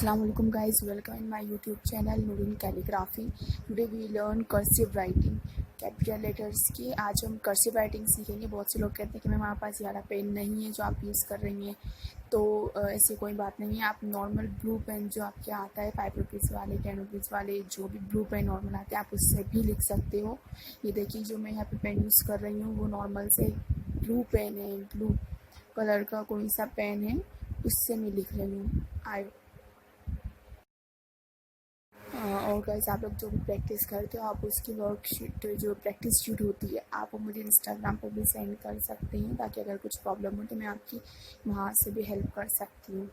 Assalamualaikum guys, welcome in my YouTube channel Nureen Calligraphy. Today we learn cursive writing, capital letters की। आज हम cursive writing सीखेंगे। बहुत से लोग कहते हैं कि मैम हमारे पास ज़्यादा पेन नहीं है जो आप यूज़ कर रही हैं, तो ऐसी कोई बात नहीं है। आप नॉर्मल ब्लू पेन जो आपके आता है 5 रुपीज़ वाले 10 रुपीज़ वाले जो भी ब्लू पेन नॉर्मल आते हैं आप उससे भी लिख सकते हो। ये देखिए जो मैं यहाँ पे पेन यूज़ कर रही हूँ वो नॉर्मल से ब्लू पेन है, ब्लू कलर का कोई सा पेन है, उससे मैं लिख रही हूँ। और गाइस आप लोग जो भी प्रैक्टिस करते हो आप उसकी वर्कशीट जो प्रैक्टिस शीट होती है आप वो मुझे इंस्टाग्राम पर भी सेंड कर सकते हैं, ताकि अगर कुछ प्रॉब्लम हो तो मैं आपकी वहाँ से भी हेल्प कर सकती हूँ।